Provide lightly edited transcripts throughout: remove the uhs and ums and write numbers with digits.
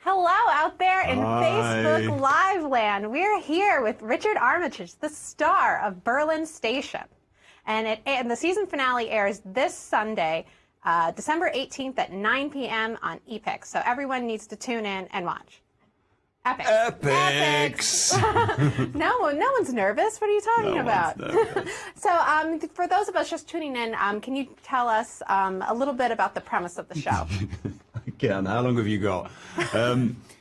Hello out there in Hi. Facebook Live land. We're here with Richard Armitage, the star of Berlin Station. And the season finale airs this Sunday, December 18th at 9 p.m. on Epix. So everyone needs to tune in and watch. Epics. Epics. No one's nervous. What are you talking about? So for those of us just tuning in, can you tell us a little bit about the premise of the show? Again, how long have you got?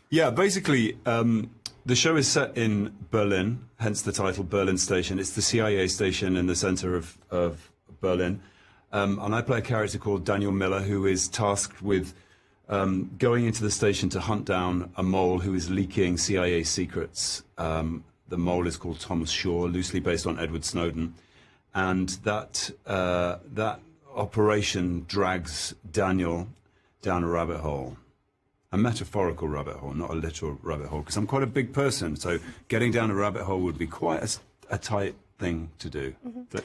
Yeah, basically, the show is set in Berlin, hence the title Berlin Station. It's the CIA station in the center of Berlin. And I play a character called Daniel Miller, who is tasked with going into the station to hunt down a mole who is leaking CIA secrets. The mole is called Thomas Shaw, loosely based on Edward Snowden. And that operation drags Daniel down a rabbit hole. A metaphorical rabbit hole, not a literal rabbit hole, because I'm quite a big person, so getting down a rabbit hole would be quite a tight thing to do. Mm-hmm.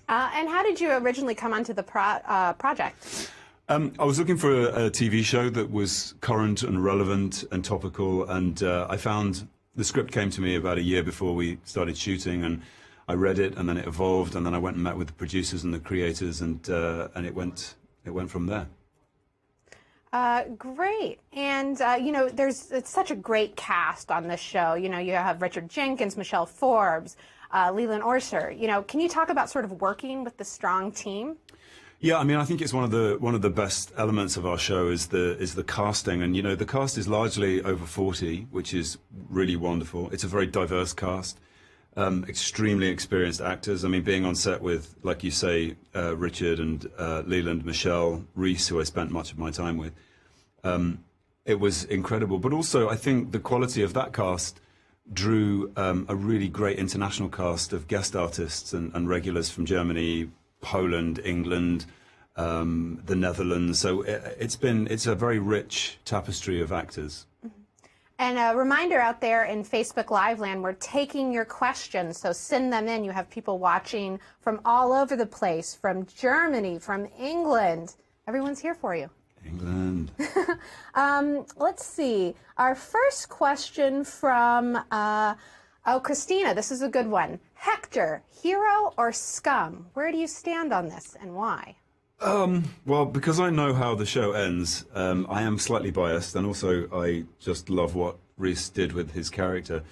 And how did you originally come onto the project? I was looking for a TV show that was current and relevant and topical, and I found the script came to me about a year before we started shooting, and I read it, and then it evolved, and then I went and met with the producers and the creators, and it went from there. Great. And, you know, it's such a great cast on this show. You know, you have Richard Jenkins, Michelle Forbes, Leland Orser. You know, can you talk about sort of working with the strong team? Yeah, I mean, I think it's one of the best elements of our show is the casting, and you know, the cast is largely over 40, which is really wonderful. It's a very diverse cast, extremely experienced actors. I mean, being on set with, like you say, Richard and Leland, Michelle, Reese, who I spent much of my time with, it was incredible. But also, I think the quality of that cast drew a really great international cast of guest artists and regulars from Germany, Poland, England, the Netherlands. So it's a very rich tapestry of actors. Mm-hmm. And a reminder out there in Facebook Live land, we're taking your questions, so send them in. You have people watching from all over the place, from Germany, from England. Everyone's here for you. England. Let's see. Our first question from Christina. This is a good one. Hector, hero or scum? Where do you stand on this and why? Well, because I know how the show ends, I am slightly biased, and also I just love what Reese did with his character.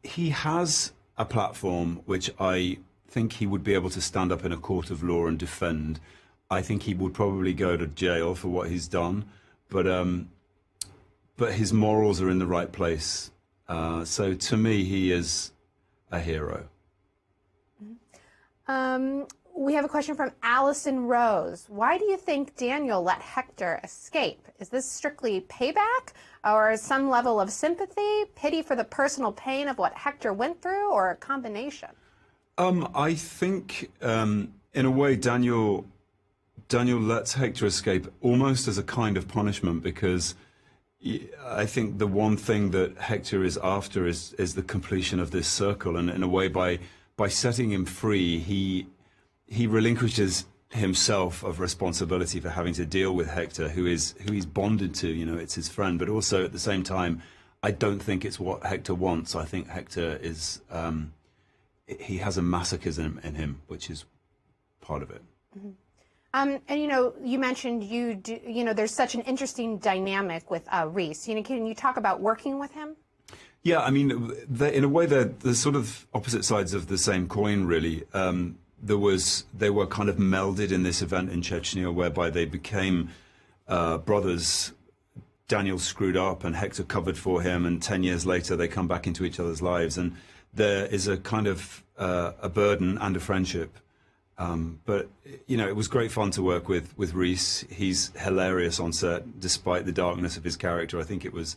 He has a platform which I think he would be able to stand up in a court of law and defend. I think he would probably go to jail for what he's done, but his morals are in the right place. So to me, he is a hero. We have a question from Allison Rose. Why do you think Daniel let Hector escape? Is this strictly payback, or some level of sympathy, pity for the personal pain of what Hector went through, or a combination? I think, in a way, Daniel lets Hector escape almost as a kind of punishment, because I think the one thing that Hector is after is the completion of this circle, and in a way, by setting him free, he relinquishes himself of responsibility for having to deal with Hector, who he's bonded to. You know, it's his friend, but also at the same time, I don't think it's what Hector wants. I think Hector is he has a masochism in him, which is part of it. Mm-hmm. And you know, you mentioned there's such an interesting dynamic with Reese. You know, can you talk about working with him? Yeah, I mean, in a way, they're sort of opposite sides of the same coin, really. They were kind of melded in this event in Chechnya, whereby they became brothers. Daniel screwed up, and Hector covered for him, and 10 years later, they come back into each other's lives, and there is a kind of a burden and a friendship. But, you know, it was great fun to work with Reese. He's hilarious on set, despite the darkness of his character. I think it was,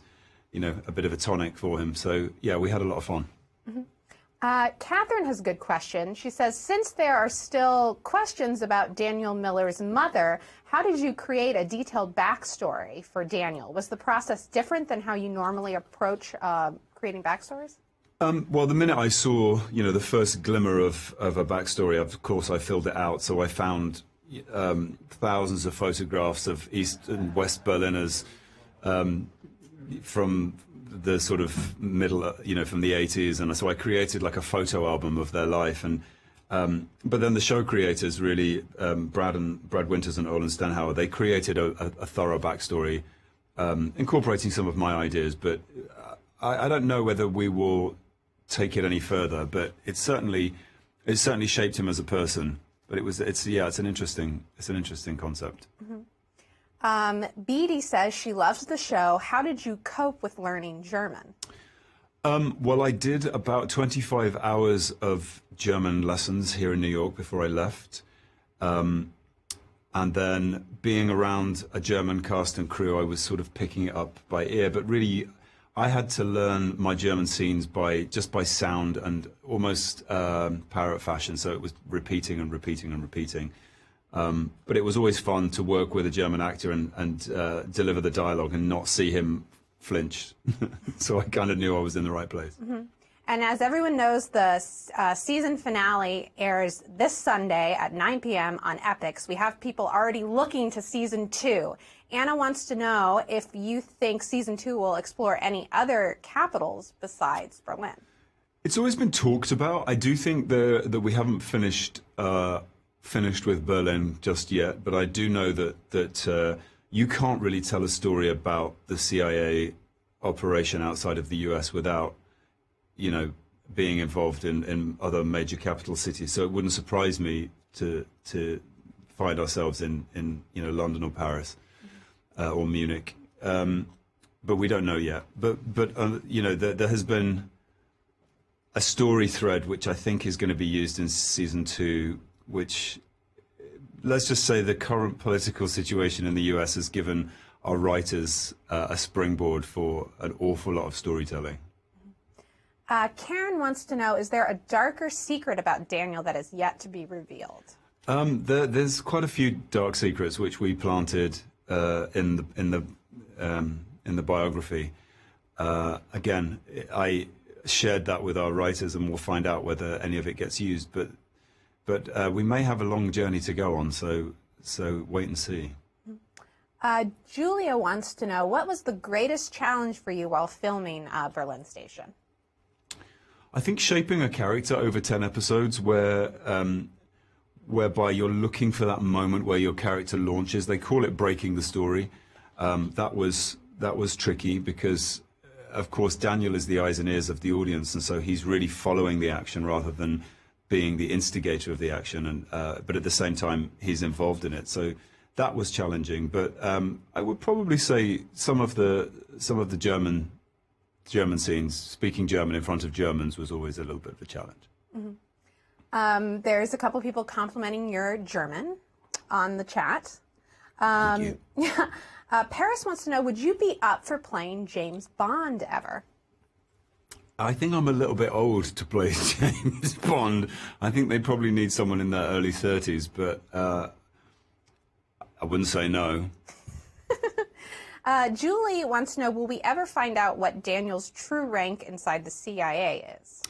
you know, a bit of a tonic for him. So, yeah, we had a lot of fun. Mm-hmm. Catherine has a good question. She says, since there are still questions about Daniel Miller's mother, how did you create a detailed backstory for Daniel? Was the process different than how you normally approach creating backstories? Well, the minute I saw, you know, the first glimmer of a backstory, of course, I filled it out. So I found thousands of photographs of East and West Berliners from the sort of middle, from the 80s, and so I created like a photo album of their life, and but then the show creators really, Brad Winters and Olin Stenhauer, they created a thorough backstory, incorporating some of my ideas, but I don't know whether we will take it any further, but it certainly shaped him as a person. But it's an interesting concept. Mm-hmm. Beatty says she loves the show. How did you cope with learning German? Well, I did about 25 hours of German lessons here in New York before I left. And then being around a German cast and crew, I was sort of picking it up by ear. But really, I had to learn my German scenes just by sound and almost parrot fashion. So it was repeating and repeating and repeating. But it was always fun to work with a German actor and deliver the dialogue and not see him flinch. So I kind of knew I was in the right place. Mm-hmm. And as everyone knows, the season finale airs this Sunday at 9 p.m. on Epix. We have people already looking to season 2. Anna wants to know if you think season 2 will explore any other capitals besides Berlin. It's always been talked about. I do think that we haven't finished with Berlin just yet, but I do know that you can't really tell a story about the CIA operation outside of the US without, being involved in other major capital cities. So it wouldn't surprise me to find ourselves in London or Paris or Munich. But we don't know yet. But there has been a story thread which I think is going to be used in season 2, which, let's just say, the current political situation in the US has given our writers a springboard for an awful lot of storytelling. Karen wants to know, is there a darker secret about Daniel that is yet to be revealed? There's quite a few dark secrets which we planted in the biography. Again, I shared that with our writers, and we'll find out whether any of it gets used. But we may have a long journey to go on, so wait and see. Julia wants to know, what was the greatest challenge for you while filming Berlin Station? I think shaping a character over 10 episodes whereby you're looking for that moment where your character launches. They call it breaking the story. That was tricky because, of course, Daniel is the eyes and ears of the audience, and so he's really following the action rather than being the instigator of the action. But at the same time, he's involved in it. So that was challenging. But I would probably say some of the German scenes, speaking German in front of Germans, was always a little bit of a challenge. Mm-hmm. There's a couple people complimenting your German on the chat. Thank you. Paris wants to know, would you be up for playing James Bond ever? I think I'm a little bit old to play James Bond. I think they probably need someone in their early 30s, but I wouldn't say no. Julie wants to know, will we ever find out what Daniel's true rank inside the CIA is?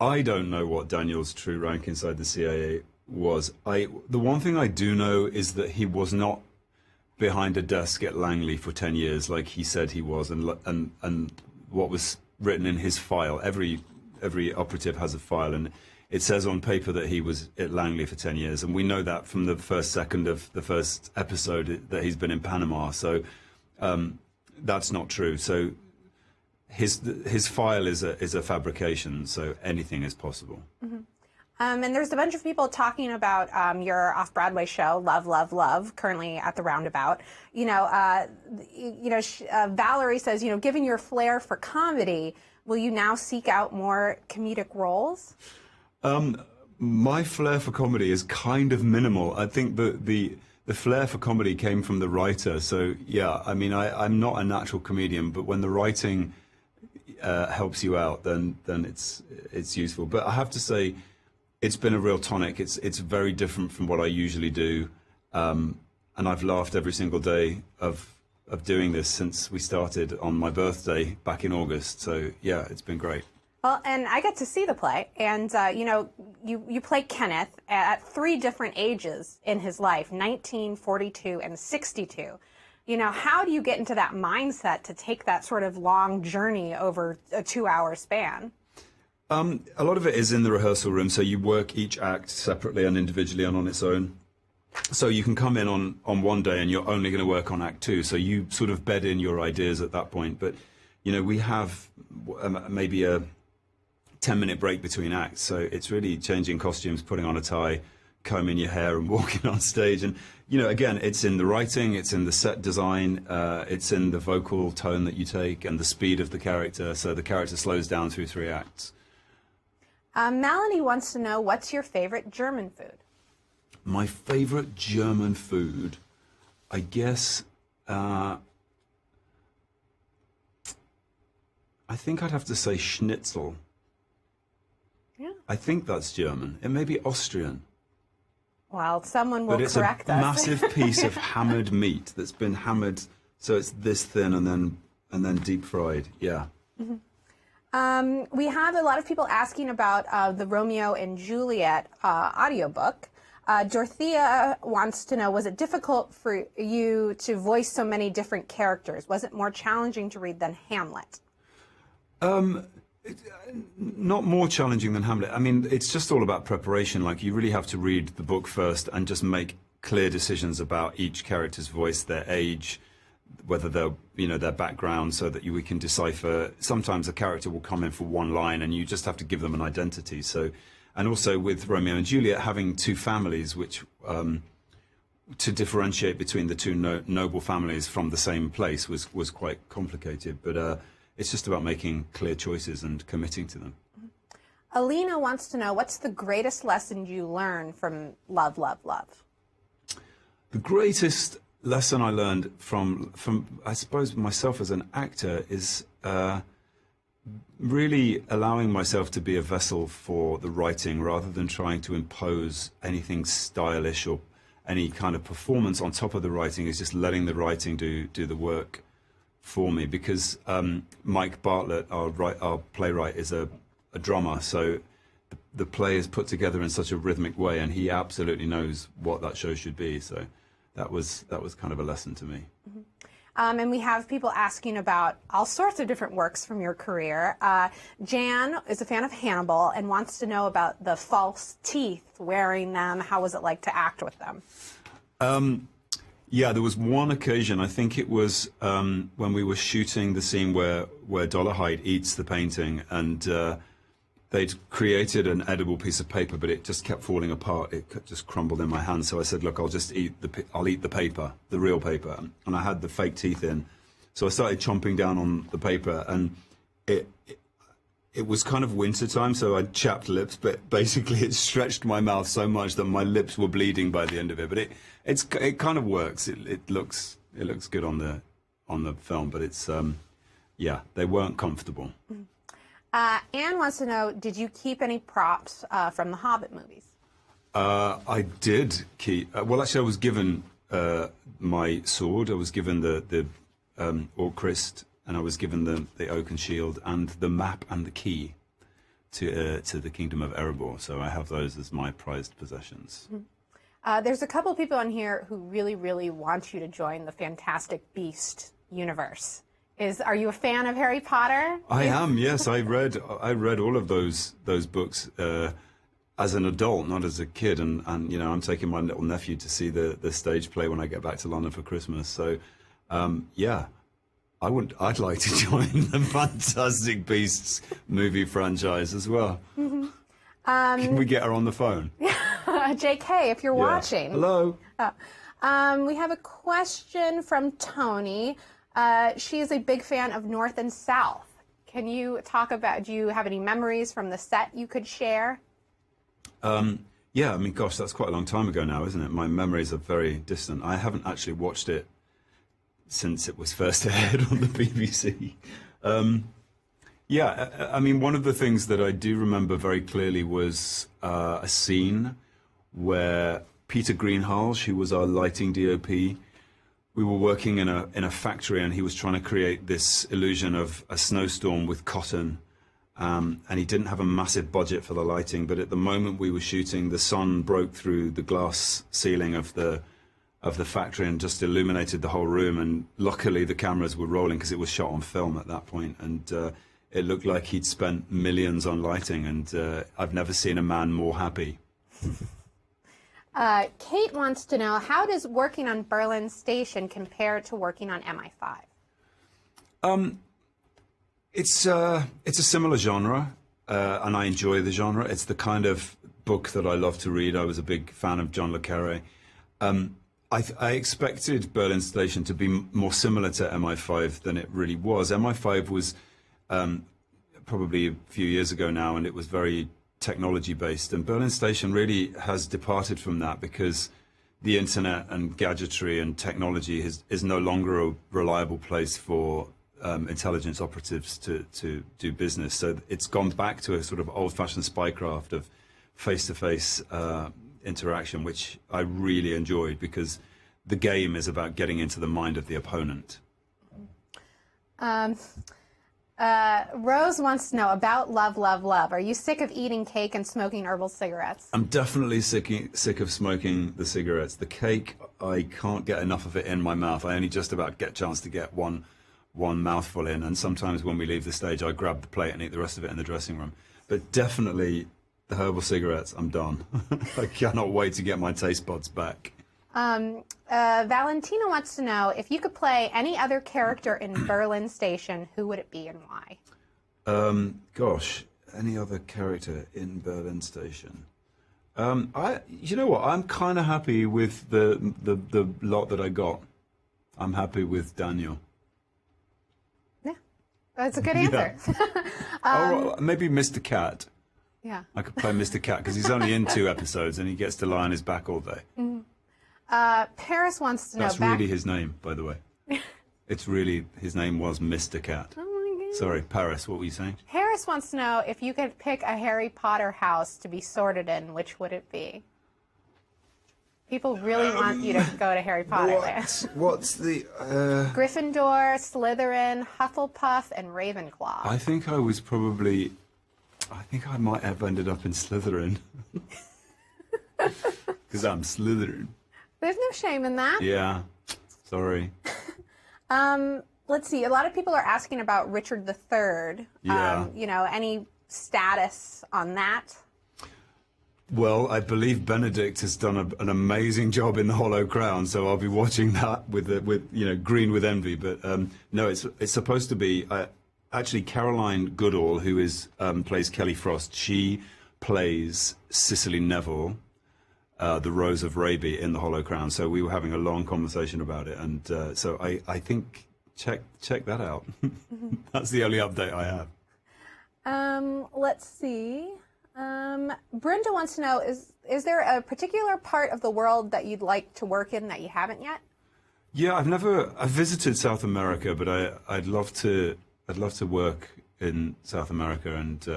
I don't know what Daniel's true rank inside the CIA was. The one thing I do know is that he was not behind a desk at Langley for 10 years like he said he was, and what was written in his file. Every operative has a file, and it says on paper that he was at Langley for 10 years, and we know that from the first second of the first episode that he's been in Panama. So that's not true. So his file is a fabrication. So anything is possible. Mm-hmm. And there's a bunch of people talking about your off-Broadway show, Love, Love, Love, currently at the Roundabout. Valerie says, given your flair for comedy, will you now seek out more comedic roles? My flair for comedy is kind of minimal. I think the flair for comedy came from the writer. So yeah, I mean, I'm not a natural comedian, but when the writing helps you out, then it's useful. But I have to say, it's been a real tonic. It's very different from what I usually do, and I've laughed every single day of doing this since we started on my birthday back in August. So yeah, it's been great. Well, and I got to see the play, and you play Kenneth at 3 different ages in his life, 19, 42, and 62. You know, how do you get into that mindset to take that sort of long journey over a 2-hour span? A lot of it is in the rehearsal room, so you work each act separately and individually and on its own. So you can come in on one day and you're only going to work on Act 2, so you sort of bed in your ideas at that point. But, you know, we have maybe a 10-minute break between acts, so it's really changing costumes, putting on a tie, combing your hair and walking on stage. And, you know, again, it's in the writing, it's in the set design, it's in the vocal tone that you take and the speed of the character, so the character slows down through 3 acts. Melanie wants to know, what's your favorite German food? My favorite German food, I guess, I think I'd have to say schnitzel. Yeah. I think that's German. It may be Austrian. Well, someone will But it's correct a us. massive piece of hammered meat that's been hammered, so it's this thin and then deep fried. Yeah. Mm-hmm. We have a lot of people asking about the Romeo and Juliet audiobook. Dorothea wants to know, was it difficult for you to voice so many different characters? Was it more challenging to read than Hamlet? Not more challenging than Hamlet. I mean, it's just all about preparation. Like, you really have to read the book first and just make clear decisions about each character's voice, their age, whether they're, you know, their background, so that we can decipher. Sometimes a character will come in for one line and you just have to give them an identity. So, and also with Romeo and Juliet, having 2 families, which to differentiate between the 2 noble families from the same place was quite complicated. But it's just about making clear choices and committing to them. Alina wants to know, what's the greatest lesson you learned from Love, Love, Love? The greatest lesson I learned from I suppose myself as an actor is really allowing myself to be a vessel for the writing rather than trying to impose anything stylish or any kind of performance on top of the writing. Is just letting the writing do the work for me, because Mike Bartlett, our playwright, is a drummer, so the play is put together in such a rhythmic way, and he absolutely knows what that show should be. So that was kind of a lesson to me. Mm-hmm. And we have people asking about all sorts of different works from your career. Jan is a fan of Hannibal and wants to know about the false teeth, wearing them. How was it like to act with them? Yeah, there was one occasion, I think it was when we were shooting the scene where Dollarhide eats the painting, and they'd created an edible piece of paper, but it just kept falling apart. It just crumbled in my hand. So I said, look, I'll eat the paper, the real paper. And I had the fake teeth in. So I started chomping down on the paper, and it was kind of winter time, so I chapped lips, but basically it stretched my mouth so much that my lips were bleeding by the end of it. But it kind of works. It looks good on the film, but it's yeah, they weren't comfortable. Anne wants to know, did you keep any props from the Hobbit movies? I did keep. Well, actually, I was given my sword. I was given the Orcrist, and I was given the oaken shield and the map and the key to the Kingdom of Erebor. So I have those as my prized possessions. Mm-hmm. There's a couple people on here who really, really want you to join the Fantastic Beast universe. Are you a fan of Harry Potter? I am. Yes, I read all of those books as an adult, not as a kid, and you know, I'm taking my little nephew to see the stage play when I get back to London for Christmas. So yeah. I'd like to join the Fantastic Beasts movie franchise as well. Mm-hmm. Can we get her on the phone? JK, if you're watching. Hello. We have a question from Tony. She is a big fan of North and South. Can you talk about, do you have any memories from the set you could share? Yeah, I mean, gosh, that's quite a long time ago now, isn't it? My memories are very distant. I haven't actually watched it since it was first aired on the BBC. Yeah, I mean, one of the things that I do remember very clearly was a scene where Peter Greenhalgh, who was our lighting DOP, we were working in a factory, and he was trying to create this illusion of a snowstorm with cotton, and he didn't have a massive budget for the lighting, but at the moment we were shooting, the sun broke through the glass ceiling of the of the factory and just illuminated the whole room. And luckily the cameras were rolling because it was shot on film at that point, and it looked like he'd spent millions on lighting, and I've never seen a man more happy. Kate wants to know, how does working on Berlin Station compare to working on MI5? It's a similar genre, and I enjoy the genre. It's the kind of book that I love to read. I was a big fan of John le Carré. I expected Berlin Station to be more similar to MI5 than it really was. MI5 was probably a few years ago now, and it was very technology-based. And Berlin Station really has departed from that because the internet and gadgetry and technology is no longer a reliable place for intelligence operatives to do business. So it's gone back to a sort of old-fashioned spycraft of face-to-face interaction, which I really enjoyed because the game is about getting into the mind of the opponent. Rose wants to know about Love, Love, Love. Are you sick of eating cake and smoking herbal cigarettes? I'm definitely sick of smoking the cigarettes. The cake, I can't get enough of it in my mouth. I only just about get a chance to get one mouthful in, and sometimes when we leave the stage, I grab the plate and eat the rest of it in the dressing room. But definitely the herbal cigarettes, I'm done. I cannot wait to get my taste buds back. Valentina wants to know, if you could play any other character in Berlin Station, who would it be and why? Gosh, any other character in Berlin Station? You know what? I'm kind of happy with the lot that I got. I'm happy with Daniel. Yeah, that's a good answer. Yeah. Maybe Mr. Cat. Yeah. I could play Mr. Cat because he's only in 2 episodes and he gets to lie on his back all day. Mm-hmm. Paris wants to know. That's really his name, by the way. It's really, his name was Mr. Cat. Oh my goodness. Sorry, Paris, what were you saying? Harris wants to know, if you could pick a Harry Potter house to be sorted in, which would it be? People really want you to go to Harry Potter land. What's the... Gryffindor, Slytherin, Hufflepuff, and Ravenclaw. I think I might have ended up in Slytherin. Because I'm Slytherin. There's no shame in that. Yeah, sorry. Let's see. A lot of people are asking about Richard III. Yeah. You know, any status on that? Well, I believe Benedict has done an amazing job in The Hollow Crown, so I'll be watching that with green with envy. But no, it's supposed to be actually Caroline Goodall, who plays Kelly Frost. She plays Cicely Neville, the Rose of Raby in The Hollow Crown. So we were having a long conversation about it, and so I think check that out. That's the only update I have. Let's see. Brenda wants to know, is there a particular part of the world that you'd like to work in that you haven't yet? Yeah, I've visited South America, but I'd love to work in South America and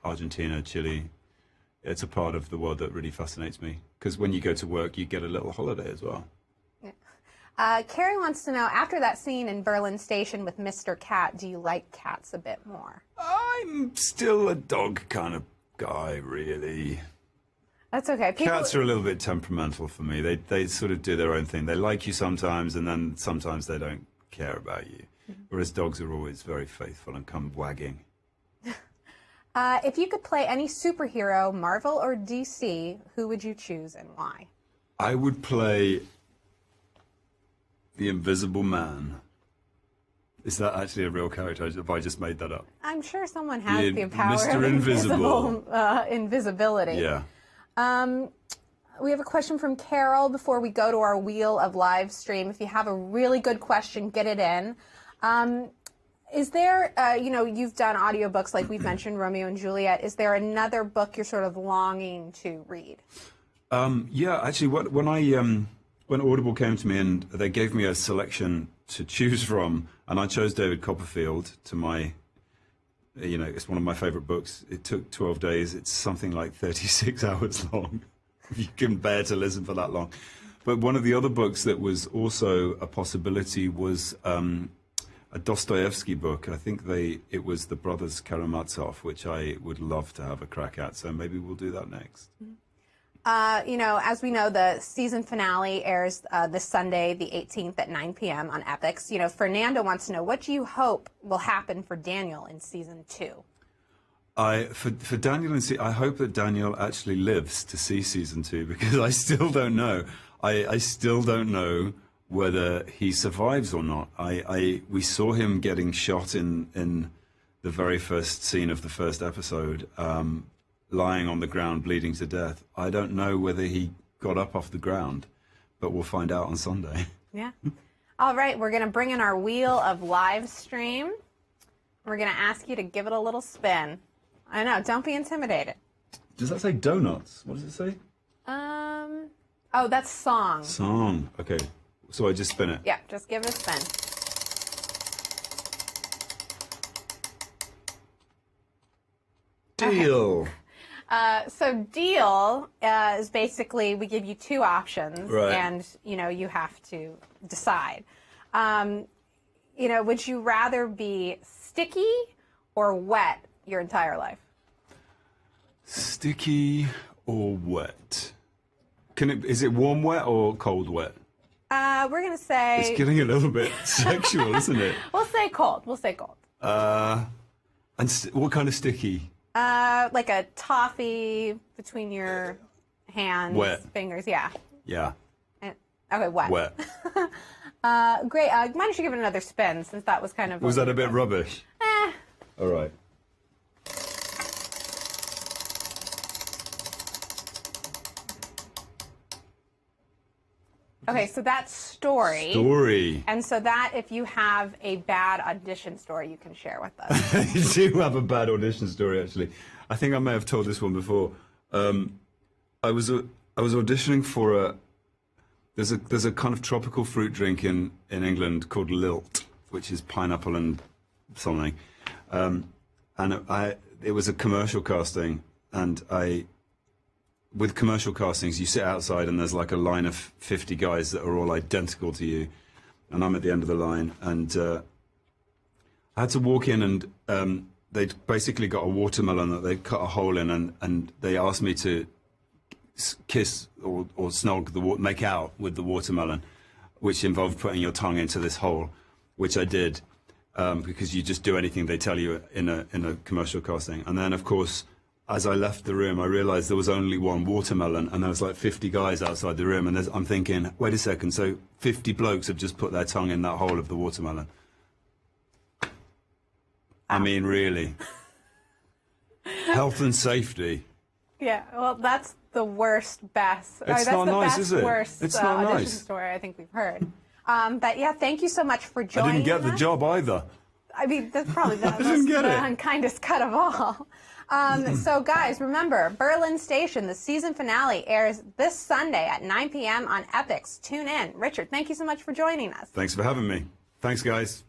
Argentina, Chile. It's a part of the world that really fascinates me, because when you go to work, you get a little holiday as well. Yeah. Carrie wants to know, after that scene in Berlin Station with Mr. Cat, do you like cats a bit more? I'm still a dog kind of guy, really. That's okay. Cats are a little bit temperamental for me. They sort of do their own thing. They like you sometimes, and then sometimes they don't care about you. Whereas dogs are always very faithful and come wagging. If you could play any superhero, Marvel or DC, who would you choose and why? I would play the Invisible Man. Is that actually a real character? Have I just made that up? I'm sure someone has the power Mr. of Invisible. invisibility. Yeah. We have a question from Carol before we go to our wheel of live stream. If you have a really good question, get it in. Is there, you've done audiobooks like we've mentioned, Romeo and Juliet. Is there another book you're sort of longing to read? Yeah, actually, when Audible came to me and they gave me a selection to choose from, and I chose David Copperfield to my, it's one of my favorite books. It took 12 days. It's something like 36 hours long, if you can bear to listen for that long. But one of the other books that was also a possibility was a Dostoevsky book. I think it was The Brothers Karamazov, which I would love to have a crack at. So maybe we'll do that next. You know, as we know, the season finale airs this Sunday, the 18th at 9 p.m. on Epix. You know, Fernando wants to know, what do you hope will happen for Daniel in season 2? For Daniel and I hope that Daniel actually lives to see season 2, because I still don't know. I still don't know whether he survives or not. We saw him getting shot in the very first scene of the first episode, lying on the ground bleeding to death. I don't know whether he got up off the ground, but we'll find out on Sunday. Yeah. All right, we're going to bring in our wheel of live stream. We're going to ask you to give it a little spin. I know, don't be intimidated. Does that say donuts? What does it say? Oh, that's song. Song. Okay. So I just spin it. Yeah, just give it a spin. Deal. So deal is basically, we give you 2 options, right, and you know, you have to decide. You know, would you rather be sticky or wet your entire life? Sticky or wet? Is it warm wet or cold wet? We're gonna say it's getting a little bit sexual, isn't it? We'll say cold. We'll say cold. And what kind of sticky? Like a toffee between your hands, wet fingers. Yeah. Yeah. Okay, wet. Wet. Great. Why don't you give it another spin, since that was kind of... Was that a bit rubbish? All right. Okay, so that's story. Story. And so that, if you have a bad audition story, you can share with us. You do have a bad audition story, actually. I think I may have told this one before. I was auditioning for there's a kind of tropical fruit drink in England called Lilt, which is pineapple and something. It was a commercial casting, and with commercial castings, you sit outside and there's like a line of 50 guys that are all identical to you, and I'm at the end of the line, and I had to walk in, and they'd basically got a watermelon that they'd cut a hole in, and they asked me to kiss or snog make out with the watermelon, which involved putting your tongue into this hole, which I did, because you just do anything they tell you in a commercial casting. And then, of course, as I left the room, I realized there was only one watermelon, and there was like 50 guys outside the room, and I'm thinking, wait a second, so 50 blokes have just put their tongue in that hole of the watermelon. I mean, really. Health and safety. Yeah, well, that's the worst, best. It's not nice, is it? Worst it's not audition nice. story I think we've heard. But yeah, thank you so much for joining us. I didn't get the job either. I mean, that's probably the most unkindest cut of all. So guys, remember, Berlin Station, the season finale airs this Sunday at 9 p.m. on Epix. Tune in. Richard, thank you so much for joining us. Thanks for having me. Thanks, guys.